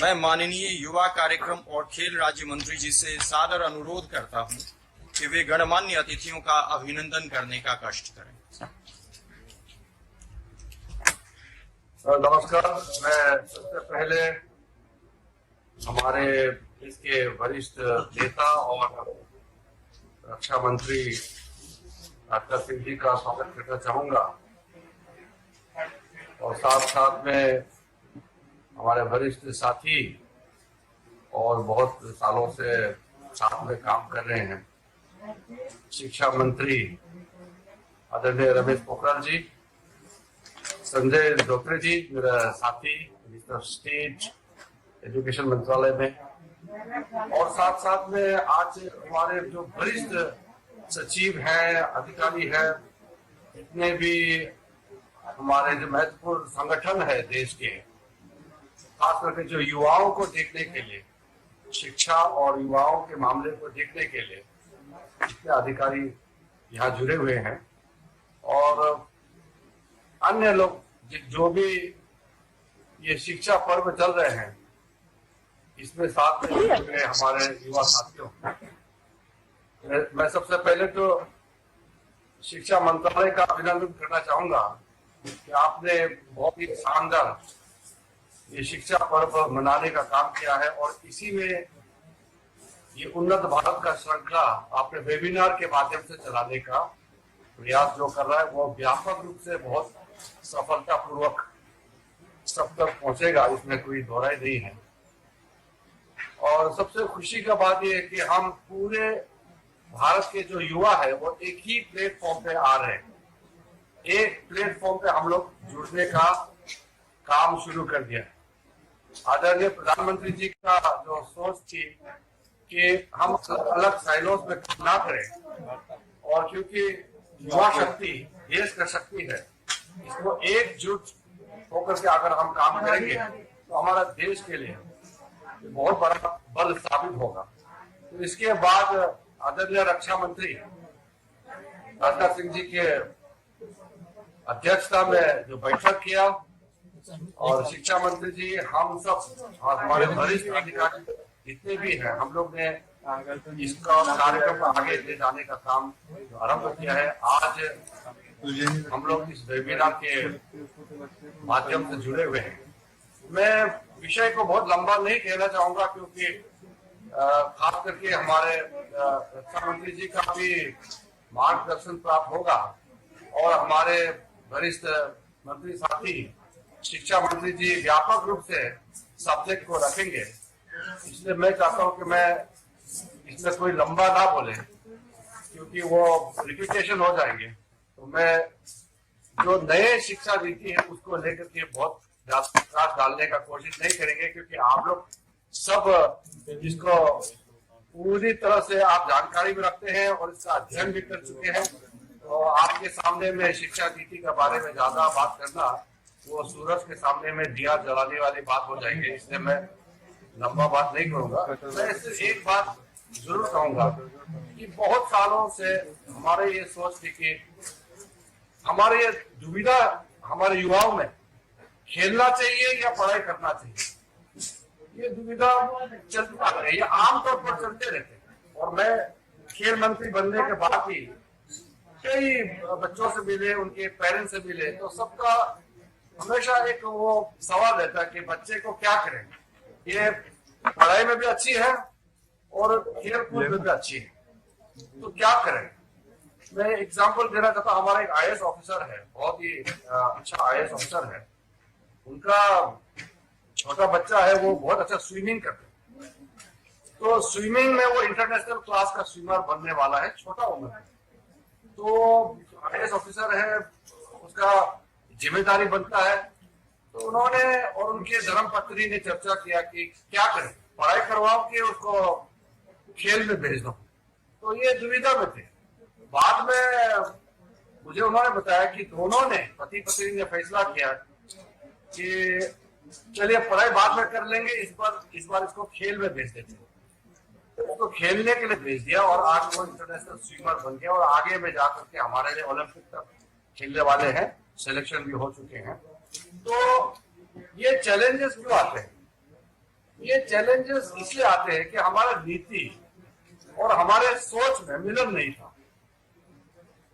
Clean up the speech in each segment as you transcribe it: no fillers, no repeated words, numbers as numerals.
मैं माननीय युवा कार्यक्रम और खेल राज्य मंत्री जी से सादर अनुरोध करता हूं कि वे गणमान्य अतिथियों का अभिनंदन करने का कष्ट करें। नमस्कार। मैं सबसे पहले हमारे देश के वरिष्ठ नेता और रक्षा मंत्री राजनाथ सिंह जी का स्वागत करना चाहूंगा और साथ साथ में हमारे वरिष्ठ साथी और बहुत सालों से साथ में काम कर रहे हैं शिक्षा मंत्री आदरणीय रमेश पोखरियाल जी, संजय धोत्रे जी मेरा साथी मिनिस्टर स्टेट एजुकेशन मंत्रालय में, और साथ साथ में आज हमारे जो वरिष्ठ सचिव हैं, अधिकारी हैं, जितने भी हमारे जो महत्वपूर्ण संगठन है देश के, खास करके जो युवाओं को देखने के लिए, शिक्षा और युवाओं के मामले को देखने के लिए जितने अधिकारी यहाँ जुड़े हुए हैं और अन्य लोग जो भी ये शिक्षा पर्व चल रहे हैं इसमें साथ में जुड़े हमारे युवा साथियों, मैं सबसे पहले तो शिक्षा मंत्रालय का अभिनंदन करना चाहूंगा कि आपने बहुत ही शानदार ये शिक्षा पर्व मनाने का काम किया है और इसी में ये उन्नत भारत का श्रृंखला आपने वेबिनार के माध्यम से चलाने का प्रयास जो कर रहा है वो व्यापक रूप से बहुत सफलतापूर्वक सब तक पहुंचेगा, इसमें कोई दोहराई नहीं है। और सबसे खुशी का बात यह है कि हम पूरे भारत के जो युवा है वो एक ही प्लेटफॉर्म पे आ रहे हैं, एक प्लेटफॉर्म पे हम लोग जुड़ने का काम शुरू कर दिया है। आदरणीय प्रधानमंत्री जी का जो सोच थी कि हम अलग साइलोस में काम ना करें और क्योंकि युवा शक्ति देश का शक्ति है, इसको एकजुट होकर के अगर हम काम करेंगे तो हमारा देश के लिए बहुत बड़ा बल साबित होगा। तो इसके बाद आदरणीय रक्षा मंत्री राजनाथ सिंह जी के अध्यक्षता में जो बैठक किया और शिक्षा मंत्री जी, हम सब और हमारे वरिष्ठ अधिकारी जितने भी हैं, हम लोग ने इसका कार्यक्रम आगे ले जाने का काम आरंभ किया है। आज हम लोग इस वेबिनार के माध्यम से जुड़े हुए हैं। मैं विषय को बहुत लंबा नहीं कहना चाहूंगा क्योंकि खास करके हमारे रक्षा मंत्री जी का भी मार्गदर्शन प्राप्त होगा और हमारे वरिष्ठ मंत्री साथी शिक्षा मंत्री जी व्यापक रूप से सब्जेक्ट को रखेंगे, इसलिए मैं चाहता हूं कि मैं इसमें कोई लंबा ना बोले क्योंकि वो रिपीटेशन हो जाएंगे। तो मैं जो नए शिक्षा नीति है उसको लेकर के बहुत प्रयास डालने का कोशिश नहीं करेंगे क्योंकि आप लोग सब इसको पूरी तरह से आप जानकारी में रखते हैं और इसका अध्ययन भी कर चुके हैं। तो आपके सामने में शिक्षा नीति के बारे में ज्यादा बात करना वो सूरज के सामने में दिया जलाने वाली बात हो जाएंगे, इसलिए मैं लंबा बात नहीं करूंगा। मैं सिर्फ एक बात जरूर कहूंगा कि बहुत सालों से हमारे ये सोच थी कि हमारे ये दुविधा हमारे युवाओं में खेलना चाहिए या पढ़ाई करना चाहिए, ये दुविधा चलती आ रही है, ये आमतौर पर चलते रहते हैं। और मैं खेल मंत्री बनने के बाद भी कई बच्चों से मिले, उनके पेरेंट्स से मिले, तो सबका हमेशा एक वो सवाल रहता है कि बच्चे को क्या करें, ये पढ़ाई में भी अच्छी है और खेल कूद में भी अच्छी है, तो क्या करें। मैं एग्जांपल देना चाहता हूँ, हमारा एक आईएएस ऑफिसर है, बहुत ही अच्छा आईएएस ऑफिसर है, उनका छोटा बच्चा है, वो बहुत अच्छा स्विमिंग करता है, तो स्विमिंग में वो इंटरनेशनल क्लास का स्विमर बनने वाला है, छोटा उम्र है। तो आईएएस ऑफिसर है, उसका जिम्मेदारी बनता है, तो उन्होंने और उनके धर्मपत्नी ने चर्चा किया कि क्या करें, पढ़ाई करवाओ कि उसको खेल में भेज दो। तो ये दुविधा में थे। बाद में मुझे उन्होंने बताया कि दोनों ने, पति पत्नी ने फैसला किया कि चलिए पढ़ाई बाद में कर लेंगे, इस बार इसको खेल में भेज देते हैं। उसको खेलने के लिए भेज दिया और आज वो इंटरनेशनल स्विमर बन गया और आगे में जाकर के हमारे लिए ओलंपिक तक खेलने वाले हैं, सिलेक्शन भी हो चुके हैं। तो ये चैलेंजेस क्यों आते हैं? चैलेंजेस इसलिए आते हैं कि हमारा नीति और हमारे सोच में मिलन नहीं था,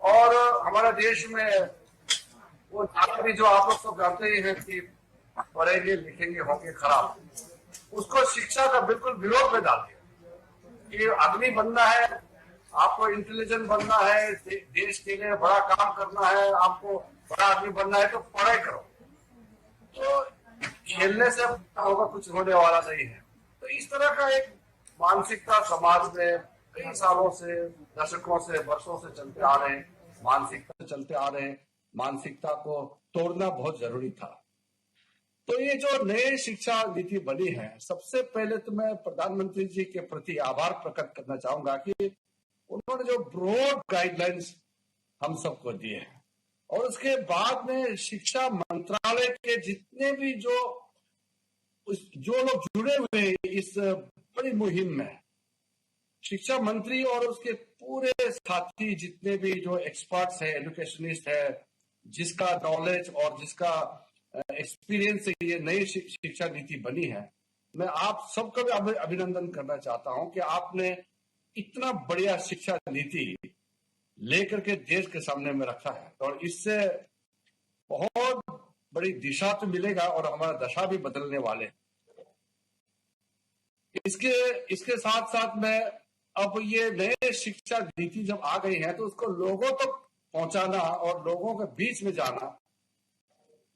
और हमारे देश में वो अभी जो आप लोग सब जानते ही हैं कि पढ़ेंगे लिखेंगे होंगे खराब, उसको शिक्षा का बिल्कुल विरोध में डाल दिया कि आदमी बनना है, आपको इंटेलिजेंट बनना है, देश के लिए बड़ा काम करना है, आपको बड़ा आदमी बनना है तो पढ़ाई करो। तो खेलने से होगा कुछ होने वाला नहीं है। तो इस तरह का एक मानसिकता समाज में कई सालों से, दशकों से, वर्षों से चलते आ रहे मानसिकता को तोड़ना बहुत जरूरी था। तो ये जो नई शिक्षा नीति बनी है, सबसे पहले तो मैं प्रधानमंत्री जी के प्रति आभार प्रकट करना चाहूंगा कि उन्होंने जो ब्रॉड गाइडलाइंस हम सबको दिए हैं, और उसके बाद में शिक्षा मंत्रालय के जितने भी जो लोग जुड़े हुए हैं इस बड़ी मुहिम में, शिक्षा मंत्री और उसके पूरे साथी जितने भी जो एक्सपर्ट्स है, एजुकेशनिस्ट है, जिसका नॉलेज और जिसका एक्सपीरियंस से ये नई शिक्षा नीति बनी है, मैं आप सबका भी अभिनंदन करना चाहता हूं कि आपने इतना बढ़िया शिक्षा नीति लेकर के देश के सामने में रखा है, और इससे बहुत बड़ी दिशा तो मिलेगा और हमारा दशा भी बदलने वाले। इसके साथ साथ में अब ये नए शिक्षा नीति जब आ गई है तो उसको लोगों तक पहुंचाना और लोगों के बीच में जाना,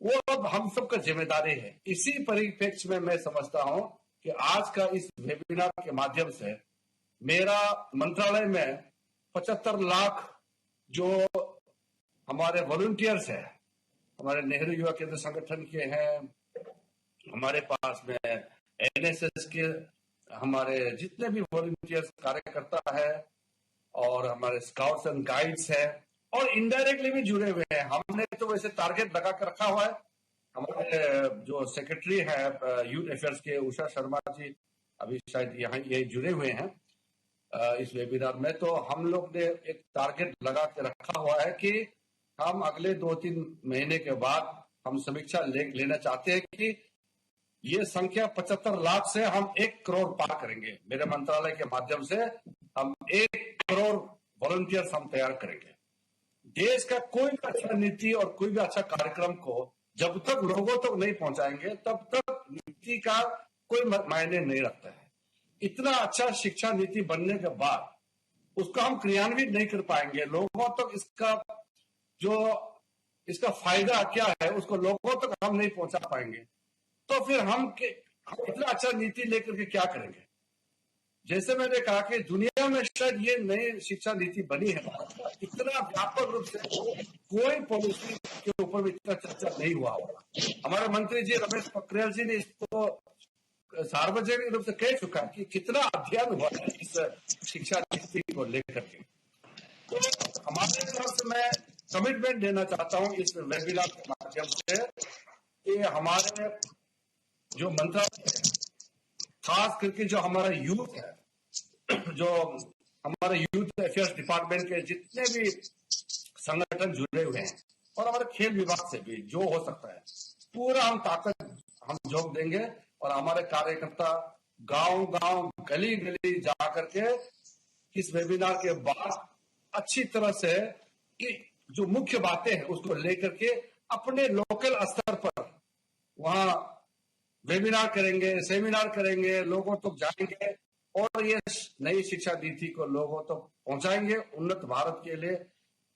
वो अब हम सबका जिम्मेदारी है। इसी परिप्रेक्ष्य में मैं समझता हूं कि आज का इस वेबिनार के माध्यम से मेरा मंत्रालय में 75 लाख जो हमारे वॉलंटियर्स हैं, हमारे नेहरू युवा केंद्र संगठन के हैं, हमारे पास में एनएसएस के हमारे जितने भी वॉलंटियर्स कार्यकर्ता है, और हमारे स्काउट्स एंड गाइड्स है, और इनडायरेक्टली भी जुड़े हुए हैं। हमने तो वैसे टारगेट लगा कर रखा हुआ है। हमारे जो सेक्रेटरी है यूथ अफेयर्स के, उषा शर्मा जी, अभी शायद यहाँ ये जुड़े हुए हैं इस वेबिनार में। तो हम लोग ने एक टारगेट लगा के रखा हुआ है कि हम अगले 2-3 महीने के बाद हम समीक्षा लेना चाहते हैं कि ये संख्या 75 लाख से हम 1 करोड़ पार करेंगे। मेरे मंत्रालय के माध्यम से हम 1 करोड़ वॉलंटियर्स हम तैयार करेंगे। देश का कोई भी अच्छा नीति और कोई भी अच्छा कार्यक्रम को जब तक लोगों तक नहीं पहुंचाएंगे तब तक नीति का कोई मायने नहीं रखता है। इतना अच्छा शिक्षा नीति बनने के बाद उसका हम क्रियान्वित नहीं कर पाएंगे, लोगों तक इसका फायदा क्या है उसको लोगों तक हम नहीं पहुंचा पाएंगे, तो फिर हम इतना अच्छा नीति लेकर के क्या करेंगे। जैसे मैंने कहा कि दुनिया में शायद ये नई शिक्षा नीति बनी है, इतना व्यापक रूप से कोई पॉलिसी के ऊपर भी इतना चर्चा नहीं हुआ होगा। हमारे मंत्री जी रमेश पोखरियाल जी ने इसको सार्वजनिक रूप से कह चुका कि कितना अध्ययन हुआ है इस शिक्षा नीति को लेकर के। तो हमारे तरफ से मैं कमिटमेंट देना चाहता हूं इस वेबिनार के माध्यम से कि हमारे जो मंत्रालय, खास करके जो हमारा यूथ है, जो हमारे यूथ अफेयर्स डिपार्टमेंट के जितने भी संगठन जुड़े हुए हैं, और हमारे खेल विभाग से भी जो हो सकता है पूरा हम ताकत हम झोंक देंगे, और हमारे कार्यकर्ता गांव-गांव, गली-गली जा करके इस वेबिनार के बाद अच्छी तरह से जो मुख्य बातें हैं उसको लेकर के अपने लोकल स्तर पर वहां वेबिनार करेंगे, सेमिनार करेंगे, लोगों तक जाएंगे और ये नई शिक्षा नीति को लोगों तक पहुंचाएंगे। उन्नत भारत के लिए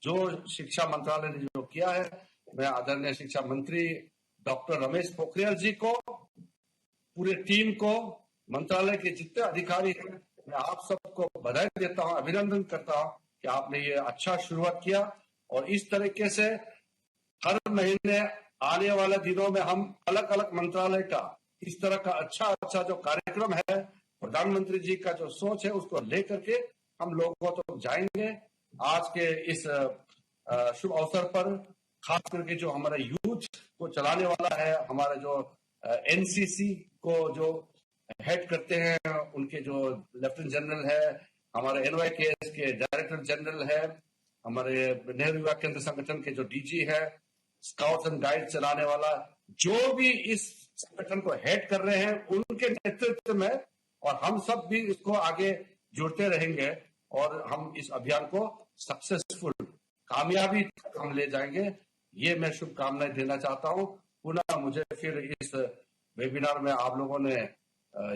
जो शिक्षा मंत्रालय ने जो किया है, मैं आदरणीय शिक्षा मंत्री डॉक्टर रमेश पोखरियाल जी को, पूरे टीम को, मंत्रालय के जितने अधिकारी हैं, मैं आप सबको बधाई देता हूं, अभिनंदन करता हूं कि आपने ये अच्छा शुरुआत किया। और इस तरीके से हर महीने आने वाले दिनों में हम अलग अलग मंत्रालय का इस तरह का अच्छा जो कार्यक्रम है, प्रधानमंत्री जी का जो सोच है उसको लेकर के हम लोगों तो जाएंगे। आज के इस शुभ अवसर पर खास करके जो हमारा यूथ को चलाने वाला है, हमारा जो एनसीसी को जो हेड करते हैं, उनके जो लेफ्टिनेंट जनरल है, हमारे NYKS के डायरेक्टर जनरल है, हमारे नेहरू युवा केंद्र संगठन के जो DG है, स्काउट्स एंड गाइड चलाने वाला, जो भी इस संगठन को हेड कर रहे हैं, उनके नेतृत्व में, और हम सब भी इसको आगे जुड़ते रहेंगे और हम इस अभियान को सक्सेसफुल, कामयाबी तक हम ले जाएंगे। ये मैं शुभकामनाएं देना चाहता हूं। पुनः मुझे फिर इस वेबिनार में आप लोगों ने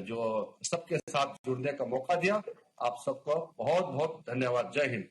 जो सबके साथ जुड़ने का मौका दिया, आप सबको बहुत बहुत धन्यवाद। जय हिंद।